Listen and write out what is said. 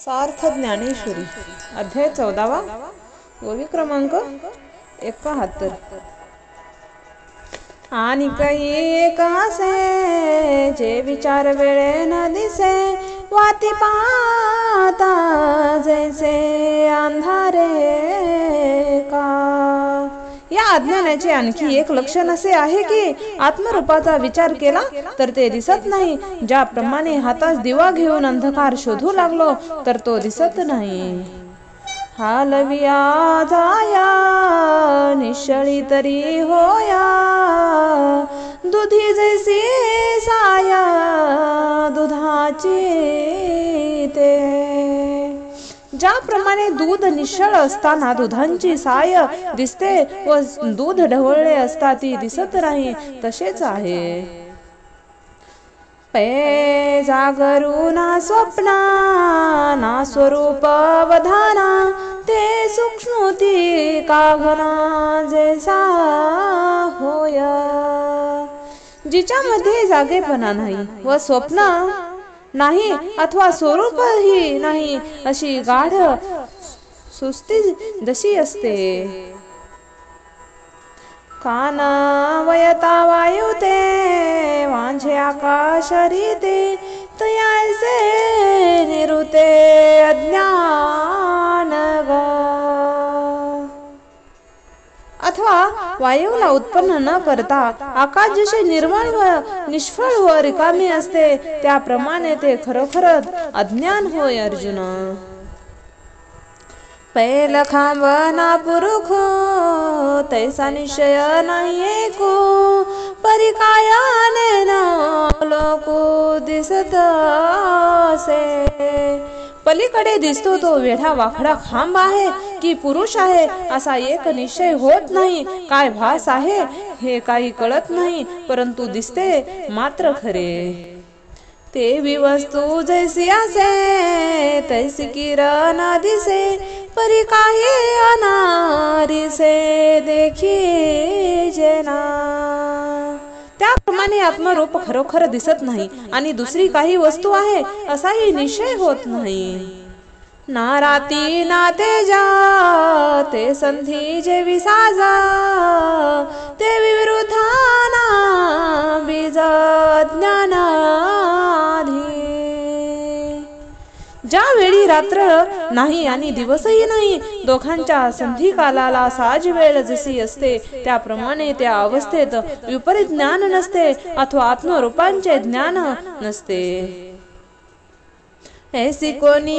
सार्थ ज्ञानेश्वरी अध्याय 14वा ओवी क्रमांक 71। आणि काही एक असे जे विचार वेळे न दिसे, वाती पाहता जैसे अंधारे का। या अज्ञानाचे आणखी एक लक्षण असे आहे की आत्मरूपाचा विचार केला तर ते दिसत नाही। ज्याप्रमाणे हातात दिवा घेऊन अंधकार शोधू लागलो तर तो दिसत नाही। हालविया जाया निश्चळी तरी होया, दुधी जैसी साया दुधाची ते। ज्याप्रमाणे दूध निश्चळ असताना दुधांची साय दिसते व दूध ढवळले असता ती दिसत नाही, तसेच आहे। पै जागरू ना स्वप्ना ना स्वरूप वधाना, ते सूक्ष्मती काघना जैसा होय। जिच्यामध्ये जागेपणा नाही व स्वप्न नाही अथवा स्वरूपही नाही, अशी गाढ सुस्ती जशी असते। कान वयता वायू ते वांझे आकाश रीते, तयासे निरुते अज्ञान ग। अथवा वायूला उत्पन्न न करता आकाश जसे निर्मळ व निष्फळ व रिकामे असते, त्याप्रमाणे ते खरोखरच अज्ञान होय अर्जुन। पैल खांब ना पुरुख तैसा निश्चय नाही एको, परी कायाने न लोको दिसत असे। पलीकडे दिसतो तो वेढा वाकडा खांब आहे की पुरुष आहे असा एक निश्चय होत नाही। काय भास आहे हे काही कळत नाही, परंतु दिसते मात्र खरे। ते विवस्तू जैसी असे तैसी किरण दिसे, परी काही अनारिसे देखी जेना। त्याप्रमाणे आत्मरूप खरोखर दिसत नाही आणि दुसरी काही वस्तू आहे असाही निश्चय होत नाही। ना राती ना तेजा ते संधी जे विसाजा, ते विवृद्धाना बीज ज्ञानाधी। ज्यावेळी रात्र नाही आणि दिवसही नाही, दोघांच्या संधी कालाला साज वेळ जशी असते, त्याप्रमाणे त्या अवस्थेत विपरीत ज्ञान नसते अथवा आत्मरूपांचे ज्ञान नसते। ऐसी कोणी